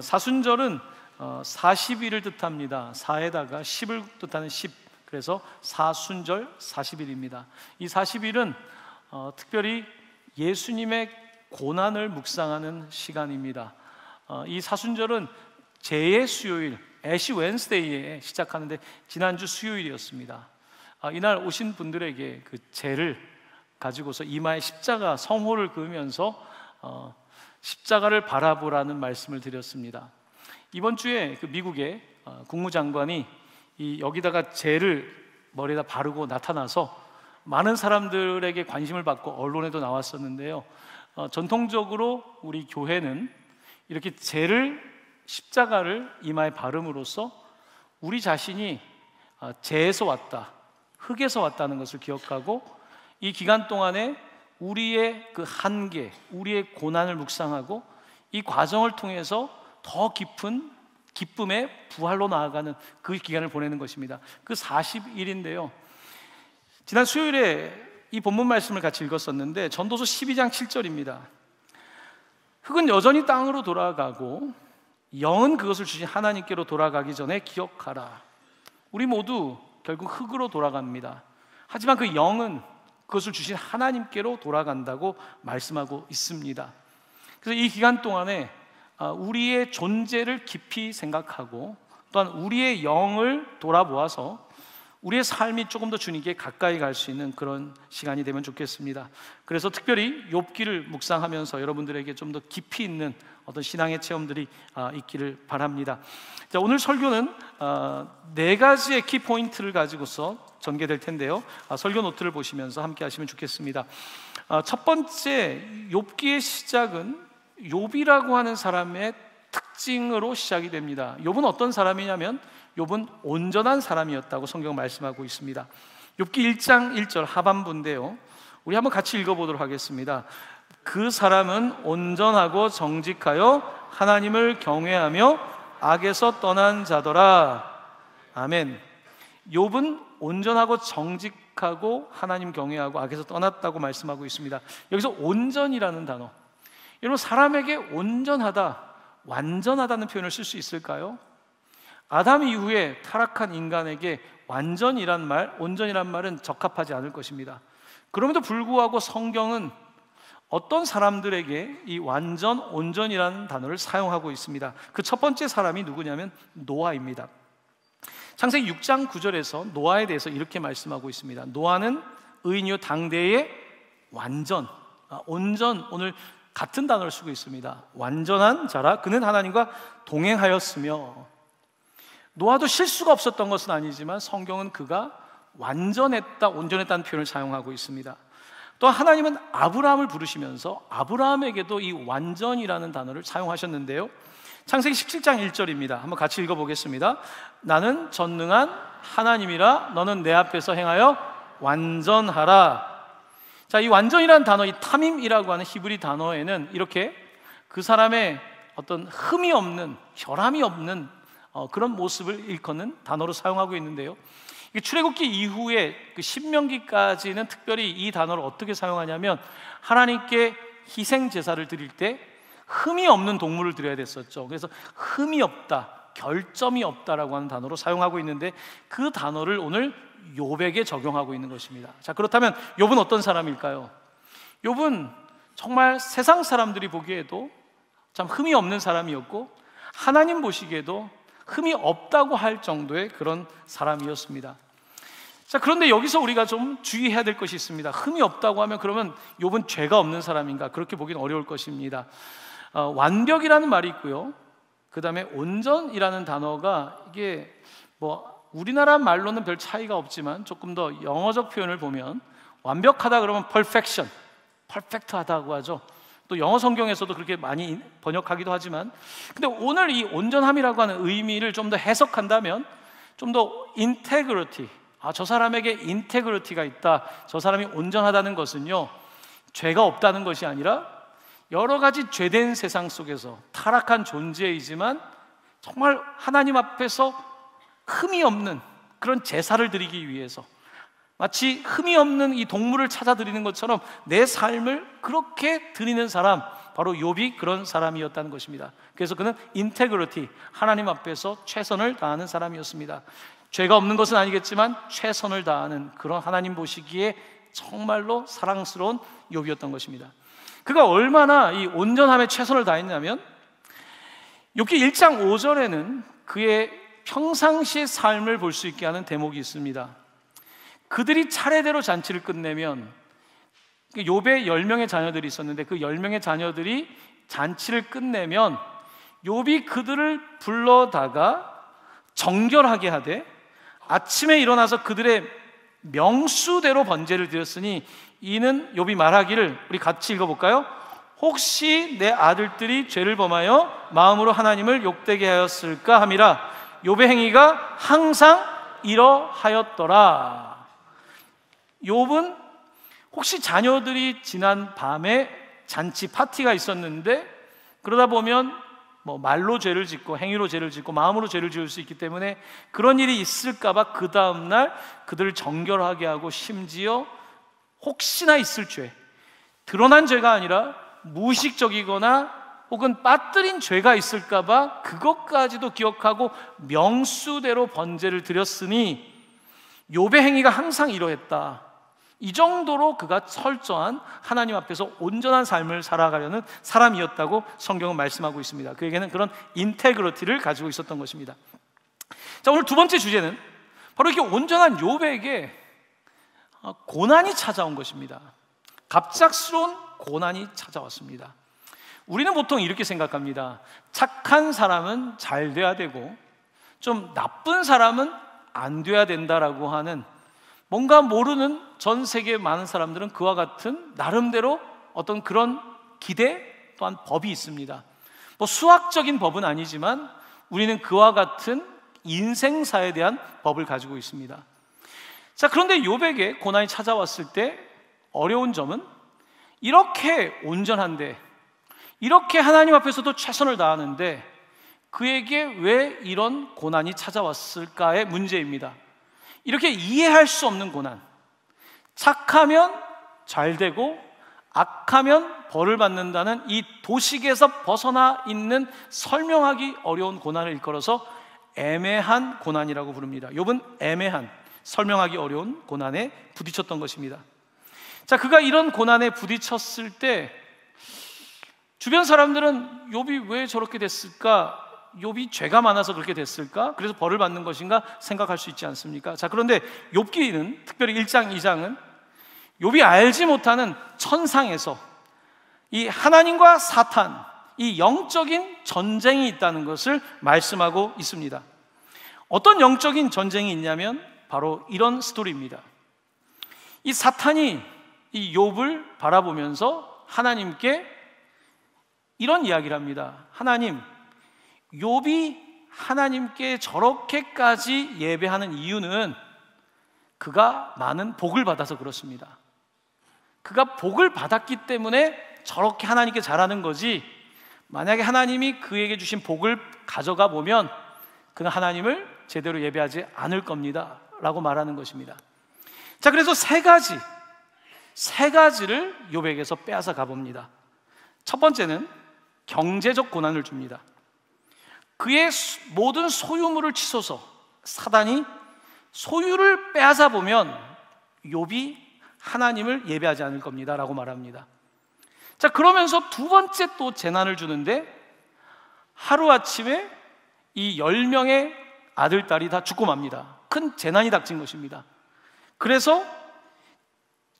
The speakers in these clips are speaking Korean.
사순절은 40일을 뜻합니다. 4에다가 10을 뜻하는 10, 그래서 사순절 40일입니다. 이 40일은 특별히 예수님의 고난을 묵상하는 시간입니다. 이 사순절은 죄의 수요일, 애시 웬스데이에 시작하는데 지난주 수요일이었습니다. 이날 오신 분들에게 그 죄를 가지고서 이마에 십자가 성호를 그으면서 십자가를 바라보라는 말씀을 드렸습니다. 이번 주에 그 미국의 국무장관이 여기다가 죄를 머리에다 바르고 나타나서 많은 사람들에게 관심을 받고 언론에도 나왔었는데요. 전통적으로 우리 교회는 이렇게 죄를, 십자가를 이마에 바름으로써 우리 자신이 죄에서 왔다, 흙에서 왔다는 것을 기억하고 이 기간 동안에 우리의 그 한계, 우리의 고난을 묵상하고 이 과정을 통해서 더 깊은 기쁨의 부활로 나아가는 그 기간을 보내는 것입니다. 그 40일인데요. 지난 수요일에 이 본문 말씀을 같이 읽었었는데 전도서 12장 7절입니다. 흙은 여전히 땅으로 돌아가고 영은 그것을 주신 하나님께로 돌아가기 전에 기억하라. 우리 모두 결국 흙으로 돌아갑니다. 하지만 그 영은 그것을 주신 하나님께로 돌아간다고 말씀하고 있습니다. 그래서 이 기간 동안에 우리의 존재를 깊이 생각하고 또한 우리의 영을 돌아보아서 우리의 삶이 조금 더 주님께 가까이 갈 수 있는 그런 시간이 되면 좋겠습니다. 그래서 특별히 욥기를 묵상하면서 여러분들에게 좀 더 깊이 있는 어떤 신앙의 체험들이 있기를 바랍니다. 자, 오늘 설교는 4가지의 키포인트를 가지고서 전개될 텐데요. 설교 노트를 보시면서 함께 하시면 좋겠습니다. 첫 번째, 욥기의 시작은 욥이라고 하는 사람의 특징으로 시작이 됩니다. 욥은 어떤 사람이냐면 욥은 온전한 사람이었다고 성경은 말씀하고 있습니다. 욥기 1장 1절 하반부인데요, 우리 한번 같이 읽어보도록 하겠습니다. 그 사람은 온전하고 정직하여 하나님을 경외하며 악에서 떠난 자더라. 아멘. 욥은 온전하고 정직하고 하나님 경외하고 악에서 떠났다고 말씀하고 있습니다. 여기서 온전이라는 단어, 여러분, 사람에게 온전하다, 완전하다는 표현을 쓸 수 있을까요? 아담 이후에 타락한 인간에게 온전이란 말은 적합하지 않을 것입니다. 그럼에도 불구하고 성경은 어떤 사람들에게 이 완전, 온전이라는 단어를 사용하고 있습니다. 그 첫 번째 사람이 누구냐면 노아입니다. 창세기 6장 9절에서 노아에 대해서 이렇게 말씀하고 있습니다. 노아는 의인이요 당대의 완전, 온전, 오늘 같은 단어를 쓰고 있습니다. 완전한 자라. 그는 하나님과 동행하였으며. 노아도 실수가 없었던 것은 아니지만 성경은 그가 완전했다, 온전했다는 표현을 사용하고 있습니다. 또 하나님은 아브라함을 부르시면서 아브라함에게도 이 완전이라는 단어를 사용하셨는데요. 창세기 17장 1절입니다. 한번 같이 읽어보겠습니다. 나는 전능한 하나님이라 너는 내 앞에서 행하여 완전하라. 자, 이 완전이라는 단어, 이 타밈이라고 하는 히브리 단어에는 이렇게 그 사람의 어떤 흠이 없는, 결함이 없는 그런 모습을 일컫는 단어로 사용하고 있는데요. 출애굽기 이후에 그 신명기까지는 특별히 이 단어를 어떻게 사용하냐면 하나님께 희생 제사를 드릴 때 흠이 없는 동물을 드려야 됐었죠. 그래서 흠이 없다, 결점이 없다라고 하는 단어로 사용하고 있는데 그 단어를 오늘 욥에게 적용하고 있는 것입니다. 자, 그렇다면 욥은 어떤 사람일까요? 욥은 정말 세상 사람들이 보기에도 참 흠이 없는 사람이었고 하나님 보시기에도 흠이 없다고 할 정도의 그런 사람이었습니다. 자, 그런데 여기서 우리가 좀 주의해야 될 것이 있습니다. 흠이 없다고 하면 그러면 욥은 죄가 없는 사람인가? 그렇게 보기는 어려울 것입니다. 완벽이라는 말이 있고요, 그 다음에 온전이라는 단어가 이게 우리나라 말로는 별 차이가 없지만 조금 더 영어적 표현을 보면 완벽하다 그러면 perfection, 퍼펙트하다고 하죠. 또 영어 성경에서도 그렇게 많이 번역하기도 하지만, 근데 오늘 이 온전함이라고 하는 의미를 좀 더 해석한다면 좀 더 integrity, 저 사람에게 인테그리티가 있다, 저 사람이 온전하다는 것은요, 죄가 없다는 것이 아니라 여러 가지 죄된 세상 속에서 타락한 존재이지만 정말 하나님 앞에서 흠이 없는 그런 제사를 드리기 위해서 마치 흠이 없는 이 동물을 찾아 드리는 것처럼 내 삶을 그렇게 드리는 사람, 바로 욥이 그런 사람이었다는 것입니다. 그래서 그는 인테그리티, 하나님 앞에서 최선을 다하는 사람이었습니다. 죄가 없는 것은 아니겠지만 최선을 다하는 그런 하나님 보시기에 정말로 사랑스러운 욥이었던 것입니다. 그가 얼마나 이 온전함에 최선을 다했냐면 욥기 1장 5절에는 그의 평상시의 삶을 볼 수 있게 하는 대목이 있습니다. 그들이 차례대로 잔치를 끝내면, 욥의 10명의 자녀들이 있었는데 그 10명의 자녀들이 잔치를 끝내면 욥이 그들을 불러다가 정결하게 하되 아침에 일어나서 그들의 명수대로 번제를 드렸으니 이는 욥이 말하기를, 우리 같이 읽어볼까요? 혹시 내 아들들이 죄를 범하여 마음으로 하나님을 욕되게 하였을까 함이라. 욥의 행위가 항상 이러하였더라. 욥은 혹시 자녀들이 지난 밤에 잔치 파티가 있었는데 그러다 보면 말로 죄를 짓고 행위로 죄를 짓고 마음으로 죄를 지을 수 있기 때문에 그런 일이 있을까 봐 그 다음날 그들을 정결하게 하고, 심지어 혹시나 있을 죄, 드러난 죄가 아니라 무의식적이거나 혹은 빠뜨린 죄가 있을까 봐 그것까지도 기억하고 명수대로 번제를 드렸으니 욥의 행위가 항상 이러했다. 이 정도로 그가 철저한 하나님 앞에서 온전한 삶을 살아가려는 사람이었다고 성경은 말씀하고 있습니다. 그에게는 그런 인테그리티를 가지고 있었던 것입니다. 자, 오늘 두 번째 주제는 바로 이렇게 온전한 욥에게 고난이 찾아온 것입니다. 갑작스러운 고난이 찾아왔습니다. 우리는 보통 이렇게 생각합니다. 착한 사람은 잘 돼야 되고 좀 나쁜 사람은 안 돼야 된다라고 하는, 뭔가 모르는 전 세계 많은 사람들은 그와 같은 나름대로 어떤 그런 기대 또한 법이 있습니다. 수학적인 법은 아니지만 우리는 그와 같은 인생사에 대한 법을 가지고 있습니다. 자, 그런데 욥에게 고난이 찾아왔을 때 어려운 점은 이렇게 온전한데, 이렇게 하나님 앞에서도 최선을 다하는데 그에게 왜 이런 고난이 찾아왔을까의 문제입니다. 이렇게 이해할 수 없는 고난, 착하면 잘 되고 악하면 벌을 받는다는 이 도식에서 벗어나 있는 설명하기 어려운 고난을 일컬어서 애매한 고난이라고 부릅니다. 욥은 애매한, 설명하기 어려운 고난에 부딪혔던 것입니다. 자, 그가 이런 고난에 부딪혔을 때 주변 사람들은 욥이 왜 저렇게 됐을까? 욥이 죄가 많아서 그렇게 됐을까? 그래서 벌을 받는 것인가 생각할 수 있지 않습니까? 자, 그런데 욥기는, 특별히 1장, 2장은 욥이 알지 못하는 천상에서 이 하나님과 사탄, 이 영적인 전쟁이 있다는 것을 말씀하고 있습니다. 어떤 영적인 전쟁이 있냐면 바로 이런 스토리입니다. 이 사탄이 이 욥을 바라보면서 하나님께 이런 이야기를 합니다. 하나님, 욥이 하나님께 저렇게까지 예배하는 이유는 그가 많은 복을 받아서 그렇습니다. 그가 복을 받았기 때문에 저렇게 하나님께 잘하는 거지, 만약에 하나님이 그에게 주신 복을 가져가 보면 그는 하나님을 제대로 예배하지 않을 겁니다 라고 말하는 것입니다. 자, 그래서 세 가지를 욥에게서 빼앗아 가봅니다. 첫 번째는 경제적 고난을 줍니다. 그의 모든 소유물을 치솟아 사단이 소유를 빼앗아 보면 욥이 하나님을 예배하지 않을 겁니다 라고 말합니다. 자, 그러면서 두 번째 또 재난을 주는데 하루아침에 이 10명의 아들, 딸이 다 죽고 맙니다. 큰 재난이 닥친 것입니다. 그래서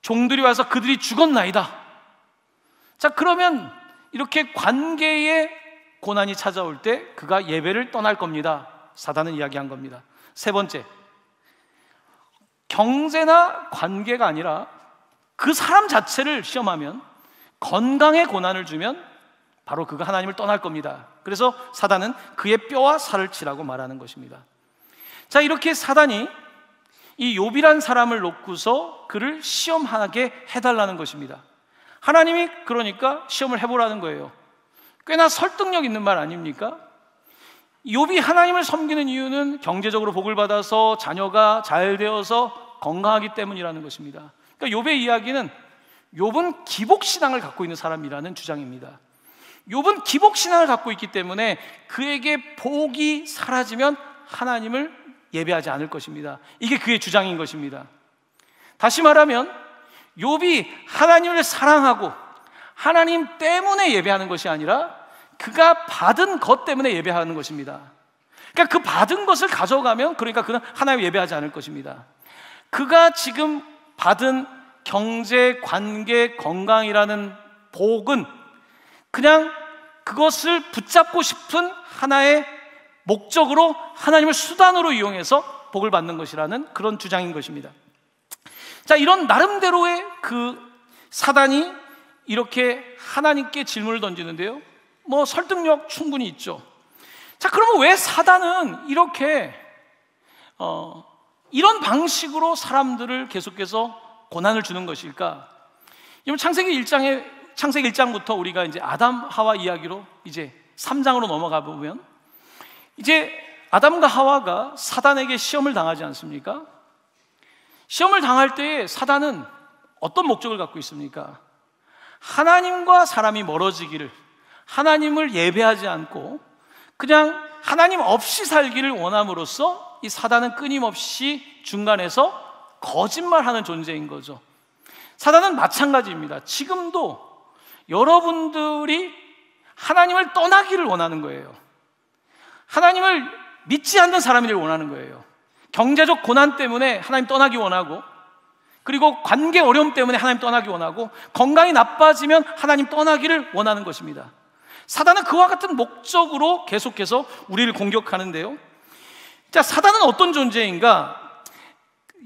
종들이 와서 그들이 죽었나이다. 자, 그러면 이렇게 관계의 고난이 찾아올 때 그가 예배를 떠날 겁니다. 사단은 이야기한 겁니다. 세 번째, 경제나 관계가 아니라 그 사람 자체를 시험하면, 건강에 고난을 주면 바로 그가 하나님을 떠날 겁니다. 그래서 사단은 그의 뼈와 살을 치라고 말하는 것입니다. 자, 이렇게 사단이 이 욥이란 사람을 놓고서 그를 시험하게 해달라는 것입니다. 하나님이 그러니까 시험을 해보라는 거예요. 꽤나 설득력 있는 말 아닙니까? 욥이 하나님을 섬기는 이유는 경제적으로 복을 받아서 자녀가 잘 되어서 건강하기 때문이라는 것입니다. 그러니까 욥의 이야기는 욥은 기복신앙을 갖고 있는 사람이라는 주장입니다. 욥은 기복신앙을 갖고 있기 때문에 그에게 복이 사라지면 하나님을 예배하지 않을 것입니다. 이게 그의 주장인 것입니다. 다시 말하면 욥이 하나님을 사랑하고 하나님 때문에 예배하는 것이 아니라 그가 받은 것 때문에 예배하는 것입니다. 그러니까 그 받은 것을 가져가면 그러니까 그는 하나님 예배하지 않을 것입니다. 그가 지금 받은 경제, 관계, 건강이라는 복은 그냥 그것을 붙잡고 싶은 하나의 목적으로 하나님을 수단으로 이용해서 복을 받는 것이라는 그런 주장인 것입니다. 자, 이런 나름대로의 그 사단이 이렇게 하나님께 질문을 던지는데요, 뭐 설득력 충분히 있죠. 자, 그러면 왜 사단은 이렇게 이런 방식으로 사람들을 계속해서 고난을 주는 것일까? 여러분, 창세기 1장부터 우리가 이제 아담 하와 이야기로 이제 3장으로 넘어가 보면 이제 아담과 하와가 사단에게 시험을 당하지 않습니까? 시험을 당할 때에 사단은 어떤 목적을 갖고 있습니까? 하나님과 사람이 멀어지기를, 하나님을 예배하지 않고 그냥 하나님 없이 살기를 원함으로써 이 사단은 끊임없이 중간에서 거짓말하는 존재인 거죠. 사단은 마찬가지입니다. 지금도 여러분들이 하나님을 떠나기를 원하는 거예요. 하나님을 믿지 않는 사람이길 원하는 거예요. 경제적 고난 때문에 하나님 떠나기 원하고, 그리고 관계 어려움 때문에 하나님 떠나기 원하고, 건강이 나빠지면 하나님 떠나기를 원하는 것입니다. 사단은 그와 같은 목적으로 계속해서 우리를 공격하는데요. 자, 사단은 어떤 존재인가?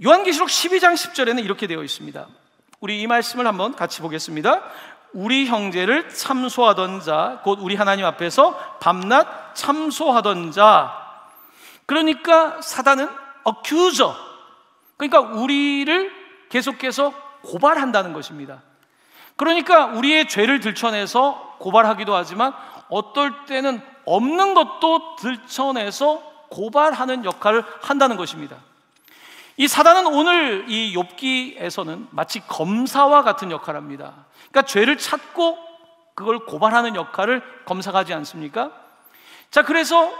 요한계시록 12장 10절에는 이렇게 되어 있습니다. 우리 이 말씀을 한번 같이 보겠습니다. 우리 형제를 참소하던 자, 곧 우리 하나님 앞에서 밤낮 참소하던 자. 그러니까 사단은 accuser, 그러니까 우리를 계속해서 고발한다는 것입니다. 그러니까 우리의 죄를 들춰내서 고발하기도 하지만 어떨 때는 없는 것도 들춰내서 고발하는 역할을 한다는 것입니다. 이 사단은 오늘 이 욥기에서는 마치 검사와 같은 역할을 합니다. 그러니까 죄를 찾고 그걸 고발하는 역할을 검사가 하지 않습니까? 자, 그래서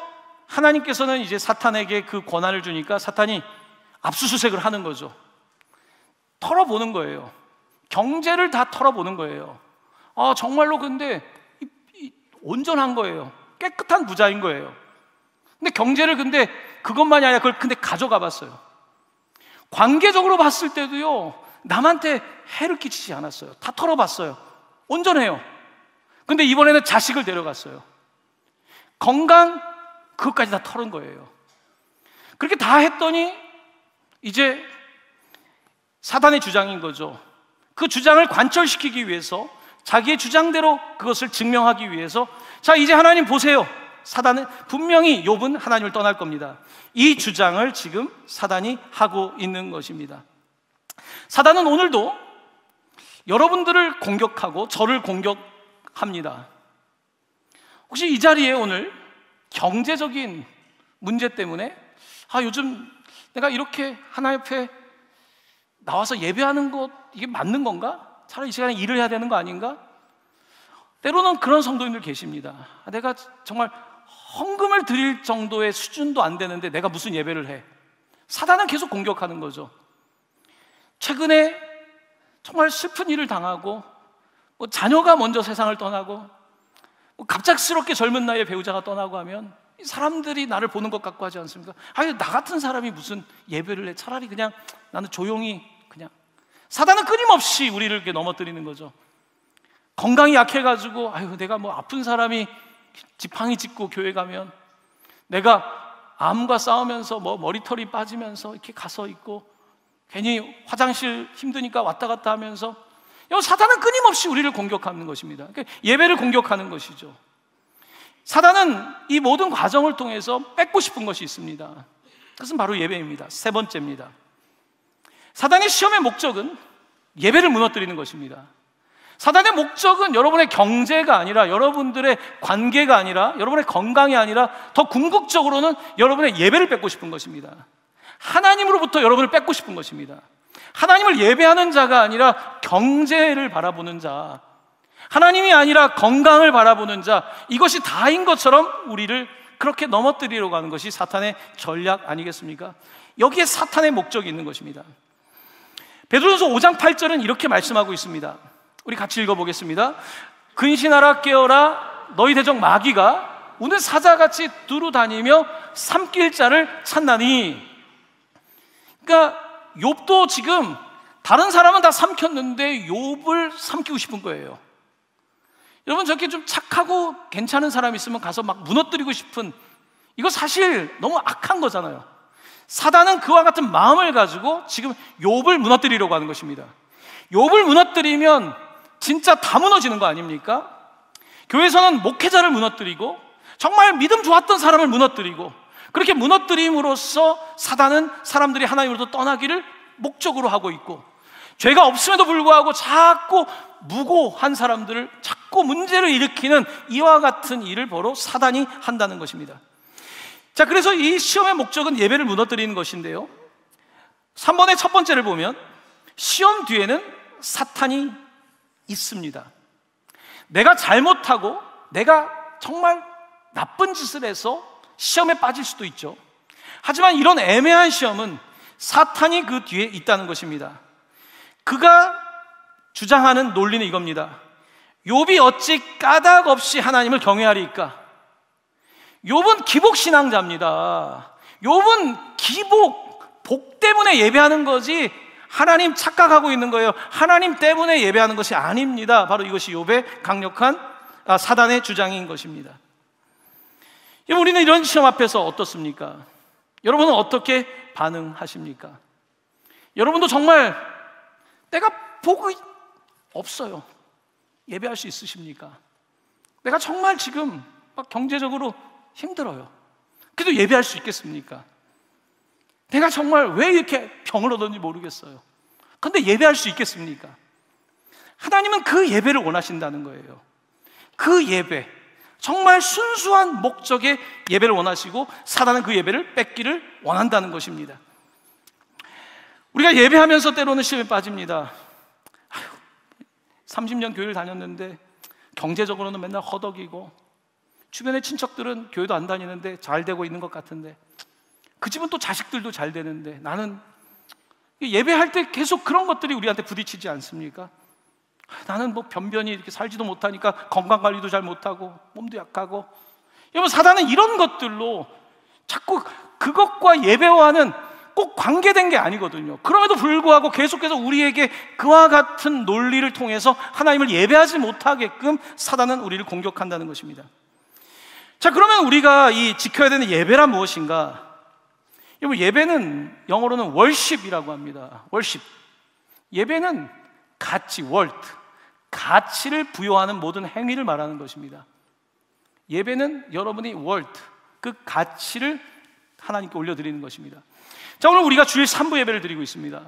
하나님께서는 이제 사탄에게 그 권한을 주니까 사탄이 압수수색을 하는 거죠. 털어보는 거예요. 경제를 다 털어보는 거예요. 정말로 근데 온전한 거예요. 깨끗한 부자인 거예요. 근데 경제를 근데 그것만이 아니라 그걸 근데 가져가 봤어요. 관계적으로 봤을 때도요, 남한테 해를 끼치지 않았어요. 다 털어봤어요. 온전해요. 근데 이번에는 자식을 데려갔어요. 건강, 그것까지 다 털은 거예요. 그렇게 다 했더니 이제 사단의 주장인 거죠. 그 주장을 관철시키기 위해서, 자기의 주장대로 그것을 증명하기 위해서, 자, 이제 하나님 보세요. 사단은 분명히 욥은 하나님을 떠날 겁니다. 이 주장을 지금 사단이 하고 있는 것입니다. 사단은 오늘도 여러분들을 공격하고 저를 공격합니다. 혹시 이 자리에 오늘 경제적인 문제 때문에 요즘 내가 이렇게 하나님 앞에 나와서 예배하는 것 이게 맞는 건가? 차라리 이 시간에 일을 해야 되는 거 아닌가? 때로는 그런 성도님들 계십니다. 내가 정말 헌금을 드릴 정도의 수준도 안 되는데 내가 무슨 예배를 해? 사단은 계속 공격하는 거죠. 최근에 정말 슬픈 일을 당하고, 자녀가 먼저 세상을 떠나고, 갑작스럽게 젊은 나이에 배우자가 떠나고 하면 사람들이 나를 보는 것 같고 하지 않습니까? 나 같은 사람이 무슨 예배를 해? 차라리 그냥 나는 조용히 그냥. 사단은 끊임없이 우리를 이렇게 넘어뜨리는 거죠. 건강이 약해가지고 내가 뭐 아픈 사람이 지팡이 짚고 교회 가면, 내가 암과 싸우면서 머리털이 빠지면서 이렇게 가서 있고, 괜히 화장실 힘드니까 왔다 갔다 하면서, 사단은 끊임없이 우리를 공격하는 것입니다. 그러니까 예배를 공격하는 것이죠. 사단은 이 모든 과정을 통해서 뺏고 싶은 것이 있습니다. 그것은 바로 예배입니다. 세 번째입니다. 사단의 시험의 목적은 예배를 무너뜨리는 것입니다. 사단의 목적은 여러분의 경제가 아니라, 여러분들의 관계가 아니라, 여러분의 건강이 아니라, 더 궁극적으로는 여러분의 예배를 뺏고 싶은 것입니다. 하나님으로부터 여러분을 뺏고 싶은 것입니다. 하나님을 예배하는 자가 아니라 경제를 바라보는 자, 하나님이 아니라 건강을 바라보는 자, 이것이 다인 것처럼 우리를 그렇게 넘어뜨리려고 하는 것이 사탄의 전략 아니겠습니까? 여기에 사탄의 목적이 있는 것입니다. 베드로전서 5장 8절은 이렇게 말씀하고 있습니다. 우리 같이 읽어보겠습니다. 근신하라 깨어라, 너희 대적 마귀가 오늘 사자같이 두루 다니며 삼킬 자를 찾나니. 그러니까 욥도 지금 다른 사람은 다 삼켰는데 욥을 삼키고 싶은 거예요. 여러분, 저렇게 좀 착하고 괜찮은 사람 있으면 가서 막 무너뜨리고 싶은, 이거 사실 너무 악한 거잖아요. 사단은 그와 같은 마음을 가지고 지금 욥을 무너뜨리려고 하는 것입니다. 욥을 무너뜨리면 진짜 다 무너지는 거 아닙니까? 교회에서는 목회자를 무너뜨리고 정말 믿음 좋았던 사람을 무너뜨리고, 그렇게 무너뜨림으로써 사단은 사람들이 하나님으로부터 떠나기를 목적으로 하고 있고, 죄가 없음에도 불구하고 자꾸 무고한 사람들을 자꾸 문제를 일으키는 이와 같은 일을 바로 사단이 한다는 것입니다. 자, 그래서 이 시험의 목적은 예배를 무너뜨리는 것인데요, 3번의 첫 번째를 보면 시험 뒤에는 사탄이 있습니다. 내가 잘못하고 내가 정말 나쁜 짓을 해서 시험에 빠질 수도 있죠. 하지만 이런 애매한 시험은 사탄이 그 뒤에 있다는 것입니다. 그가 주장하는 논리는 이겁니다. 욥이 어찌 까닭 없이 하나님을 경외하리까? 욥은 기복신앙자입니다. 욥은 복 때문에 예배하는 거지 하나님 착각하고 있는 거예요. 하나님 때문에 예배하는 것이 아닙니다. 바로 이것이 욥의 강력한 사단의 주장인 것입니다. 우리는 이런 시험 앞에서 어떻습니까? 여러분은 어떻게 반응하십니까? 여러분도 정말 내가 복이 없어요, 예배할 수 있으십니까? 내가 정말 지금 막 경제적으로 힘들어요, 그래도 예배할 수 있겠습니까? 내가 정말 왜 이렇게 병을 얻었는지 모르겠어요, 그런데 예배할 수 있겠습니까? 하나님은 그 예배를 원하신다는 거예요. 그 예배, 정말 순수한 목적의 예배를 원하시고, 사단은 그 예배를 뺏기를 원한다는 것입니다. 우리가 예배하면서 때로는 시험에 빠집니다. 30년 교회를 다녔는데 경제적으로는 맨날 허덕이고, 주변의 친척들은 교회도 안 다니는데 잘 되고 있는 것 같은데, 그 집은 또 자식들도 잘 되는데 나는, 예배할 때 계속 그런 것들이 우리한테 부딪히지 않습니까? 나는 뭐 변변히 이렇게 살지도 못하니까 건강관리도 잘 못하고 몸도 약하고. 여러분, 사단은 이런 것들로 자꾸 그것과 예배와는 꼭 관계된 게 아니거든요. 그럼에도 불구하고 계속해서 우리에게 그와 같은 논리를 통해서 하나님을 예배하지 못하게끔 사단은 우리를 공격한다는 것입니다. 자, 그러면 우리가 이 지켜야 되는 예배란 무엇인가? 여러분, 예배는 영어로는 worship이라고 합니다. worship. 예배는 가치, worth, 가치를 부여하는 모든 행위를 말하는 것입니다. 예배는 여러분이 worth, 그 가치를 하나님께 올려드리는 것입니다. 자, 오늘 우리가 주일 3부 예배를 드리고 있습니다.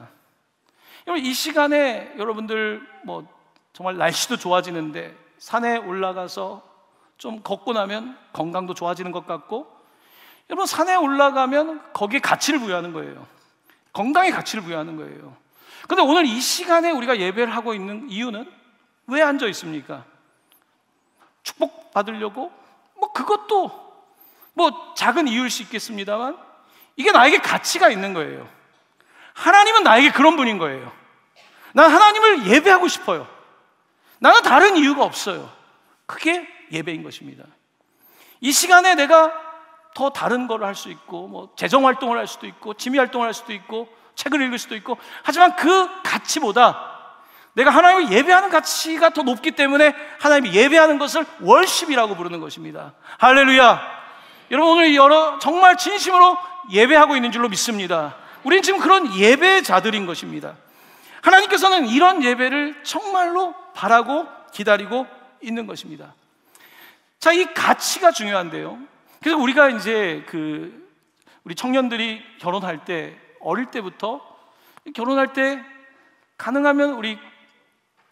여러분, 이 시간에 여러분들 뭐 정말 날씨도 좋아지는데 산에 올라가서 좀 걷고 나면 건강도 좋아지는 것 같고, 여러분, 산에 올라가면 거기에 가치를 부여하는 거예요. 건강에 가치를 부여하는 거예요. 그런데 오늘 이 시간에 우리가 예배를 하고 있는 이유는 왜 앉아 있습니까? 축복 받으려고? 뭐 그것도 뭐 작은 이유일 수 있겠습니다만, 이게 나에게 가치가 있는 거예요. 하나님은 나에게 그런 분인 거예요. 난 하나님을 예배하고 싶어요. 나는 다른 이유가 없어요. 그게 예배인 것입니다. 이 시간에 내가 더 다른 걸 할 수 있고, 뭐 재정활동을 할 수도 있고, 취미활동을 할 수도 있고, 책을 읽을 수도 있고, 하지만 그 가치보다 내가 하나님을 예배하는 가치가 더 높기 때문에 하나님이 예배하는 것을 월십이라고 부르는 것입니다. 할렐루야. 여러분, 오늘 정말 진심으로 예배하고 있는 줄로 믿습니다. 우리는 지금 그런 예배자들인 것입니다. 하나님께서는 이런 예배를 정말로 바라고 기다리고 있는 것입니다. 자, 이 가치가 중요한데요, 그래서 우리가 이제 우리 청년들이 결혼할 때, 어릴 때부터 결혼할 때 가능하면 우리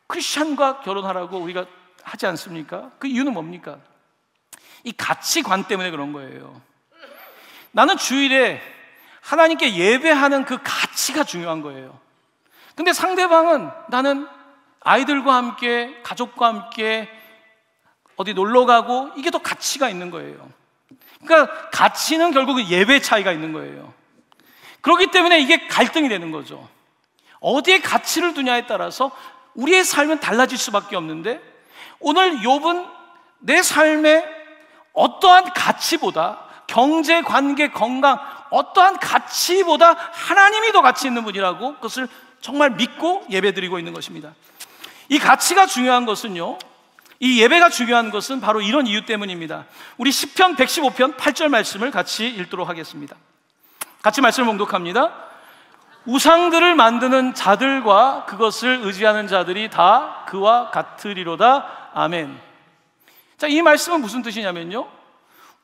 크리스찬과 결혼하라고 우리가 하지 않습니까? 그 이유는 뭡니까? 이 가치관 때문에 그런 거예요. 나는 주일에 하나님께 예배하는 그 가치가 중요한 거예요. 근데 상대방은 나는 아이들과 함께, 가족과 함께 어디 놀러 가고, 이게 더 가치가 있는 거예요. 그러니까 가치는 결국은 예배 차이가 있는 거예요. 그렇기 때문에 이게 갈등이 되는 거죠. 어디에 가치를 두냐에 따라서 우리의 삶은 달라질 수밖에 없는데, 오늘 욥은 내 삶에 어떠한 가치보다, 경제, 관계, 건강, 어떠한 가치보다 하나님이 더 가치 있는 분이라고 그것을 정말 믿고 예배드리고 있는 것입니다. 이 가치가 중요한 것은요, 이 예배가 중요한 것은 바로 이런 이유 때문입니다. 우리 시편 115편 8절 말씀을 같이 읽도록 하겠습니다. 같이 말씀을 봉독합니다. 우상들을 만드는 자들과 그것을 의지하는 자들이 다 그와 같으리로다. 아멘. 자, 이 말씀은 무슨 뜻이냐면요,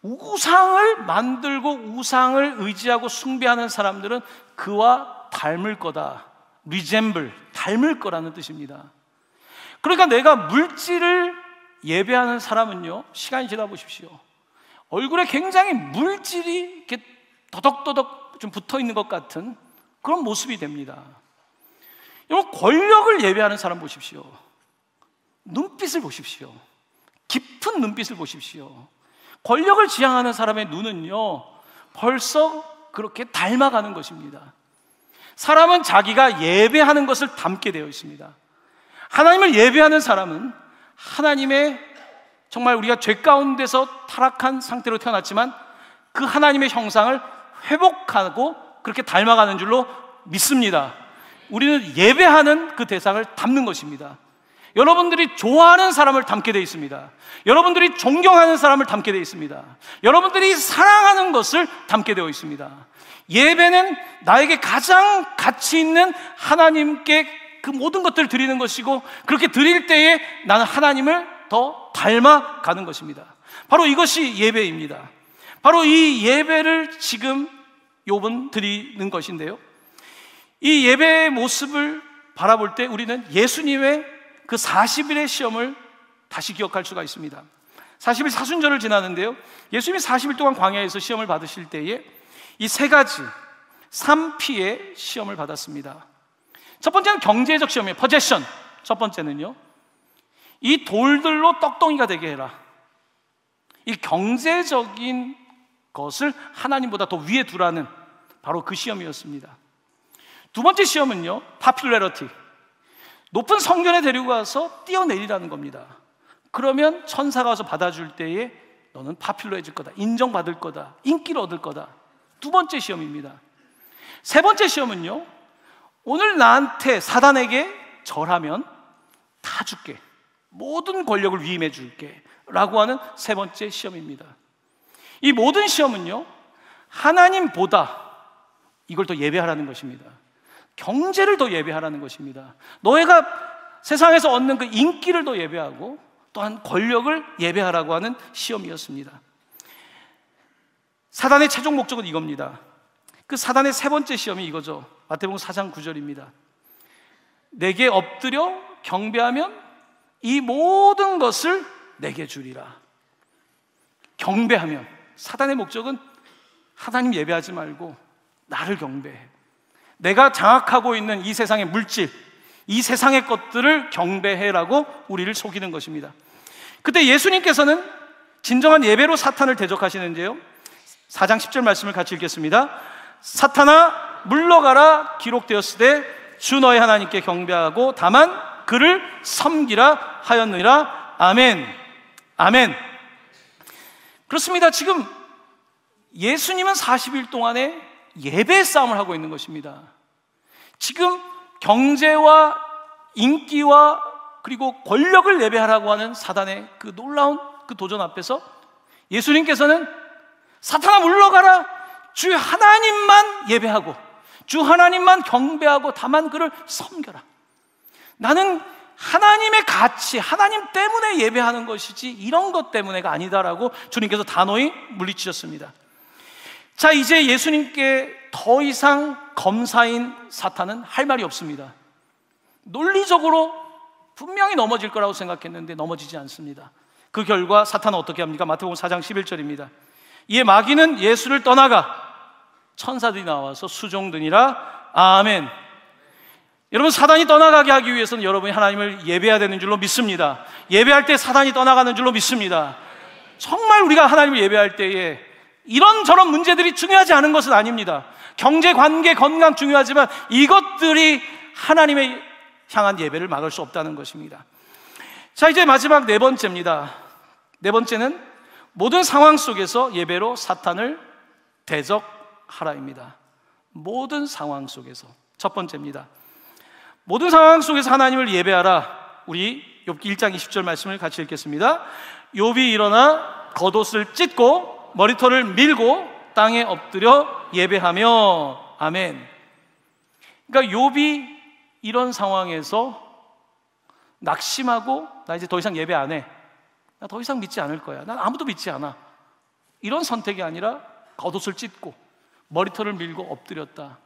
우상을 만들고 우상을 의지하고 숭배하는 사람들은 그와 닮을 거다. resemble, 닮을 거라는 뜻입니다. 그러니까 내가 물질을 예배하는 사람은요, 시간이 지나 보십시오, 얼굴에 굉장히 물질이 이렇게 더덕더덕 좀 붙어 있는 것 같은 그런 모습이 됩니다. 여러분, 권력을 예배하는 사람 보십시오. 눈빛을 보십시오. 깊은 눈빛을 보십시오. 권력을 지향하는 사람의 눈은요, 벌써 그렇게 닮아가는 것입니다. 사람은 자기가 예배하는 것을 담게 되어 있습니다. 하나님을 예배하는 사람은 하나님의, 정말 우리가 죄 가운데서 타락한 상태로 태어났지만 그 하나님의 형상을 회복하고 그렇게 닮아가는 줄로 믿습니다. 우리는 예배하는 그 대상을 닮는 것입니다. 여러분들이 좋아하는 사람을 닮게 되어 있습니다. 여러분들이 존경하는 사람을 닮게 되어 있습니다. 여러분들이 사랑하는 것을 닮게 되어 있습니다. 예배는 나에게 가장 가치 있는 하나님께 그 모든 것들을 드리는 것이고, 그렇게 드릴 때에 나는 하나님을 더 닮아가는 것입니다. 바로 이것이 예배입니다. 바로 이 예배를 지금 욥은 드리는 것인데요, 이 예배의 모습을 바라볼 때 우리는 예수님의 그 40일의 시험을 다시 기억할 수가 있습니다. 40일 사순절을 지나는데요, 예수님이 40일 동안 광야에서 시험을 받으실 때에 이 세 가지 3P의 시험을 받았습니다. 첫 번째는 경제적 시험이에요. 포제션. 첫 번째는요, 이 돌들로 떡덩이가 되게 해라. 이 경제적인 것을 하나님보다 더 위에 두라는 바로 그 시험이었습니다. 두 번째 시험은요, popularity. 높은 성전에 데리고 가서 뛰어내리라는 겁니다. 그러면 천사가 와서 받아줄 때에 너는 파퓰러해질 거다, 인정받을 거다, 인기를 얻을 거다. 두 번째 시험입니다. 세 번째 시험은요, 오늘 나한테, 사단에게 절하면 다 줄게, 모든 권력을 위임해 줄게 라고 하는 세 번째 시험입니다. 이 모든 시험은요, 하나님보다 이걸 더 예배하라는 것입니다. 경제를 더 예배하라는 것입니다. 너희가 세상에서 얻는 그 인기를 더 예배하고 또한 권력을 예배하라고 하는 시험이었습니다. 사단의 최종 목적은 이겁니다. 그 사단의 세 번째 시험이 이거죠. 마태복음 4장 9절입니다. 내게 엎드려 경배하면 이 모든 것을 내게 주리라. 경배하면, 사단의 목적은 하나님 예배하지 말고 나를 경배해. 내가 장악하고 있는 이 세상의 물질, 이 세상의 것들을 경배해라고 우리를 속이는 것입니다. 그때 예수님께서는 진정한 예배로 사탄을 대적하시는데요, 4장 10절 말씀을 같이 읽겠습니다. 사탄아 물러가라, 기록되었으되 주 너의 하나님께 경배하고 다만 그를 섬기라 하였느니라. 아멘. 아멘. 그렇습니다. 지금 예수님은 40일 동안에 예배 싸움을 하고 있는 것입니다. 지금 경제와 인기와 그리고 권력을 예배하라고 하는 사단의 그 놀라운 그 도전 앞에서 예수님께서는 사탄아 물러가라, 주 하나님만 예배하고 주 하나님만 경배하고 다만 그를 섬겨라. 나는 하나님의 가치, 하나님 때문에 예배하는 것이지 이런 것 때문에가 아니다라고 주님께서 단호히 물리치셨습니다. 자, 이제 예수님께 더 이상 검사인 사탄은 할 말이 없습니다. 논리적으로 분명히 넘어질 거라고 생각했는데 넘어지지 않습니다. 그 결과 사탄은 어떻게 합니까? 마태복음 4장 11절입니다. 이에 마귀는 예수를 떠나가 천사들이 나와서 수종드니라. 아멘. 여러분, 사단이 떠나가게 하기 위해서는 여러분이 하나님을 예배해야 되는 줄로 믿습니다. 예배할 때 사단이 떠나가는 줄로 믿습니다. 정말 우리가 하나님을 예배할 때에 이런저런 문제들이 중요하지 않은 것은 아닙니다. 경제, 관계, 건강 중요하지만 이것들이 하나님의 향한 예배를 막을 수 없다는 것입니다. 자, 이제 마지막 네 번째입니다. 네 번째는 모든 상황 속에서 예배로 사탄을 대적하라입니다. 모든 상황 속에서. 첫 번째입니다. 모든 상황 속에서 하나님을 예배하라. 우리 욥기 1장 20절 말씀을 같이 읽겠습니다. 욥이 일어나 겉옷을 찢고 머리털을 밀고 땅에 엎드려 예배하며. 아멘. 그러니까 욥이 이런 상황에서 낙심하고 나 이제 더 이상 예배 안 해, 나 더 이상 믿지 않을 거야, 난 아무도 믿지 않아, 이런 선택이 아니라 겉옷을 찢고 머리털을 밀고 엎드렸다.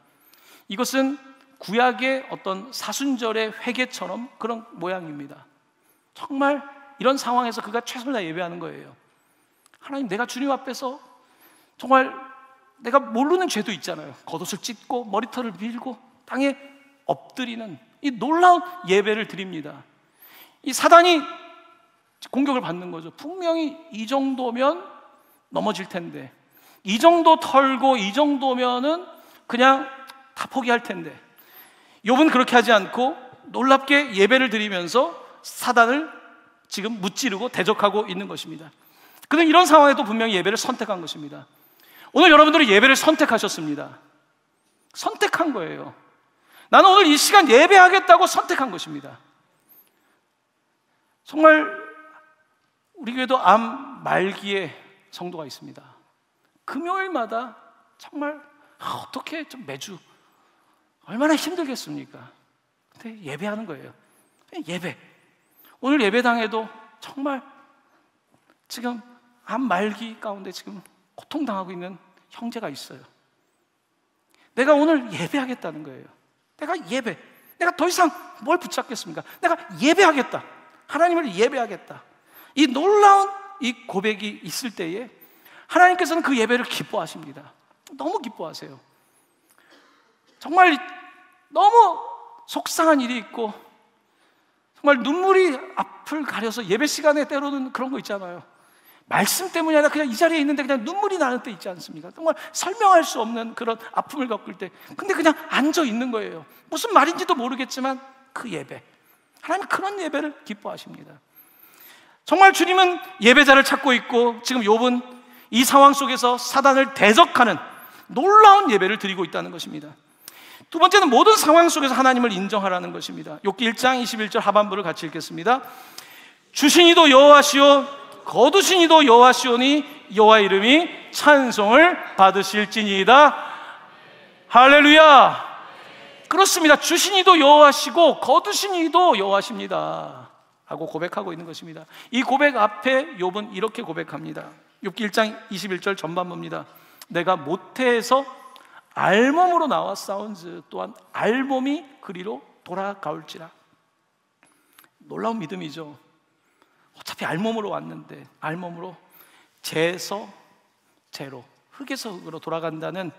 이것은 구약의 어떤 사순절의 회개처럼 그런 모양입니다. 정말 이런 상황에서 그가 최선을 다해 예배하는 거예요. 하나님, 내가 주님 앞에서 정말 내가 모르는 죄도 있잖아요. 겉옷을 찢고 머리털을 밀고 땅에 엎드리는 이 놀라운 예배를 드립니다. 이 사단이 공격을 받는 거죠. 분명히 이 정도면 넘어질 텐데, 이 정도 털고 이 정도면은 그냥 다 포기할 텐데, 욥은 그렇게 하지 않고 놀랍게 예배를 드리면서 사단을 지금 무찌르고 대적하고 있는 것입니다. 그는 이런 상황에도 분명히 예배를 선택한 것입니다. 오늘 여러분들이 예배를 선택하셨습니다. 선택한 거예요. 나는 오늘 이 시간 예배하겠다고 선택한 것입니다. 정말 우리 교회도 암 말기에 성도가 있습니다. 금요일마다 정말 어떻게 좀 매주 얼마나 힘들겠습니까? 근데 예배하는 거예요. 예배. 오늘 예배당에도 정말 지금 암 말기 가운데 지금 고통당하고 있는 형제가 있어요. 내가 오늘 예배하겠다는 거예요. 내가 더 이상 뭘 붙잡겠습니까? 내가 예배하겠다. 하나님을 예배하겠다. 이 놀라운 이 고백이 있을 때에 하나님께서는 그 예배를 기뻐하십니다. 너무 기뻐하세요. 정말 너무 속상한 일이 있고 정말 눈물이 앞을 가려서 예배 시간에 때로는 그런 거 있잖아요. 말씀 때문이 아니라 그냥 이 자리에 있는데 그냥 눈물이 나는 때 있지 않습니까? 정말 설명할 수 없는 그런 아픔을 겪을 때, 근데 그냥 앉아 있는 거예요. 무슨 말인지도 모르겠지만 그 예배, 하나님은 그런 예배를 기뻐하십니다. 정말 주님은 예배자를 찾고 있고 지금 욥은 이 상황 속에서 사단을 대적하는 놀라운 예배를 드리고 있다는 것입니다. 두 번째는 모든 상황 속에서 하나님을 인정하라는 것입니다. 욥기 1장 21절 하반부를 같이 읽겠습니다. 주신 이도 여호와시오 거두신 이도 여호와시오니 여호와 이름이 찬송을 받으실지니이다. 할렐루야. 그렇습니다. 주신 이도 여호와시고 거두신 이도 여호와십니다 하고 고백하고 있는 것입니다. 이 고백 앞에 욥은 이렇게 고백합니다. 욥기 1장 21절 전반부입니다. 내가 모태에서 알몸으로 나와 싸운즉 또한 알몸이 그리로 돌아가올지라. 놀라운 믿음이죠. 어차피 알몸으로 왔는데 알몸으로 재에서 재로, 흙에서 흙으로 돌아간다는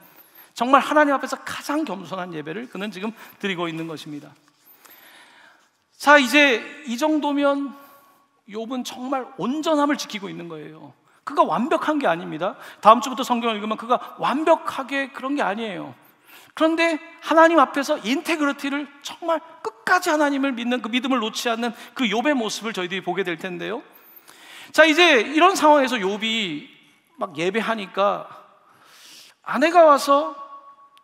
정말 하나님 앞에서 가장 겸손한 예배를 그는 지금 드리고 있는 것입니다. 자, 이제 이 정도면 욥은 정말 온전함을 지키고 있는 거예요. 그가 완벽한 게 아닙니다. 다음 주부터 성경을 읽으면 그가 완벽하게 그런 게 아니에요. 그런데 하나님 앞에서 인테그리티를 정말 끝까지 하나님을 믿는 그 믿음을 놓지 않는 그 욥의 모습을 저희들이 보게 될 텐데요. 자, 이제 이런 상황에서 욥이 막 예배하니까 아내가 와서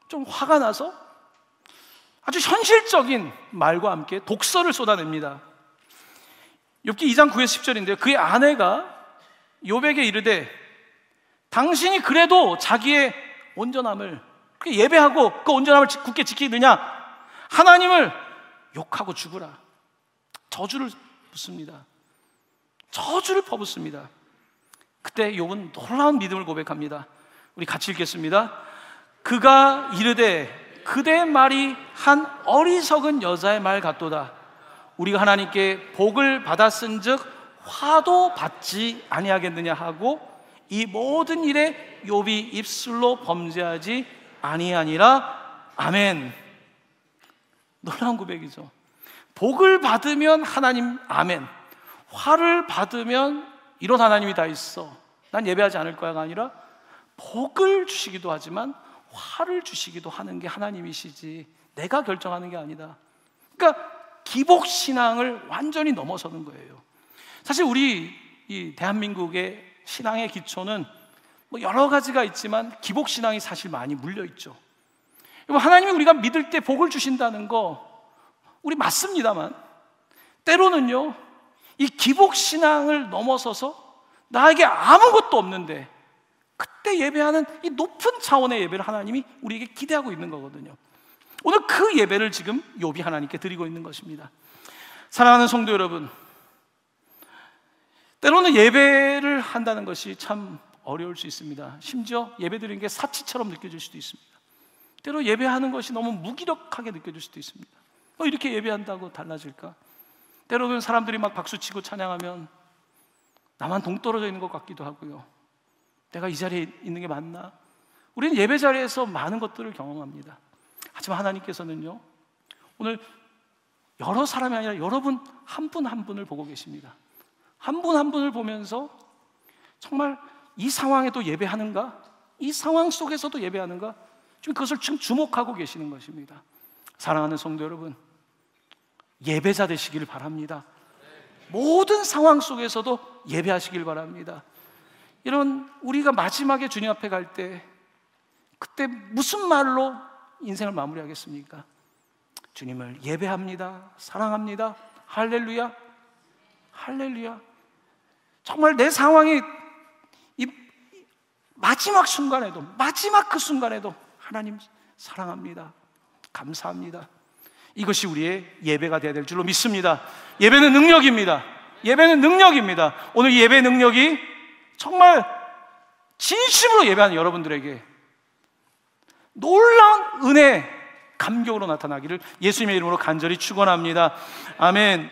좀 화가 나서 아주 현실적인 말과 함께 독설을 쏟아냅니다. 욥기 2장 9에서 10절인데요. 그의 아내가 욥에게 이르되 당신이 그래도 자기의 온전함을 예배하고 그 온전함을 굳게 지키느냐? 하나님을 욕하고 죽으라. 저주를 붓습니다. 저주를 퍼붓습니다. 그때 욥은 놀라운 믿음을 고백합니다. 우리 같이 읽겠습니다. 그가 이르되 그대의 말이 한 어리석은 여자의 말 같도다. 우리가 하나님께 복을 받았은즉 화도 받지 아니하겠느냐 하고 이 모든 일에 욥이 입술로 범죄하지 아니하니라. 아멘. 놀라운 고백이죠. 복을 받으면 하나님 아멘, 화를 받으면 이런 하나님이 다 있어, 난 예배하지 않을 거야가 아니라 복을 주시기도 하지만 화를 주시기도 하는 게 하나님이시지 내가 결정하는 게 아니다. 그러니까 기복신앙을 완전히 넘어서는 거예요. 사실 우리 이 대한민국의 신앙의 기초는 뭐 여러 가지가 있지만 기복신앙이 사실 많이 물려있죠. 하나님이 우리가 믿을 때 복을 주신다는 거 우리 맞습니다만, 때로는요 이 기복신앙을 넘어서서 나에게 아무것도 없는데 그때 예배하는 이 높은 차원의 예배를 하나님이 우리에게 기대하고 있는 거거든요. 오늘 그 예배를 지금 욥이 하나님께 드리고 있는 것입니다. 사랑하는 성도 여러분, 때로는 예배를 한다는 것이 참 어려울 수 있습니다. 심지어 예배 드리는 게 사치처럼 느껴질 수도 있습니다. 때로 예배하는 것이 너무 무기력하게 느껴질 수도 있습니다. 이렇게 예배한다고 달라질까? 때로는 사람들이 막 박수치고 찬양하면 나만 동떨어져 있는 것 같기도 하고요. 내가 이 자리에 있는 게 맞나? 우리는 예배 자리에서 많은 것들을 경험합니다. 하지만 하나님께서는요 오늘 여러 사람이 아니라 여러분 한 분 한 분을 보고 계십니다. 한 분 한 분을 보면서 정말 이 상황에도 예배하는가? 이 상황 속에서도 예배하는가? 지금 그것을 지금 주목하고 계시는 것입니다. 사랑하는 성도 여러분, 예배자 되시기를 바랍니다. 모든 상황 속에서도 예배하시길 바랍니다. 이런 우리가 마지막에 주님 앞에 갈 때 그때 무슨 말로 인생을 마무리하겠습니까? 주님을 예배합니다, 사랑합니다, 할렐루야, 할렐루야. 정말 내 상황이 이 마지막 순간에도, 마지막 그 순간에도 하나님 사랑합니다, 감사합니다. 이것이 우리의 예배가 되어야 될 줄로 믿습니다. 예배는 능력입니다. 예배는 능력입니다. 오늘 예배 능력이 정말 진심으로 예배하는 여러분들에게 놀라운 은혜, 감격으로 나타나기를 예수님의 이름으로 간절히 축원합니다. 아멘.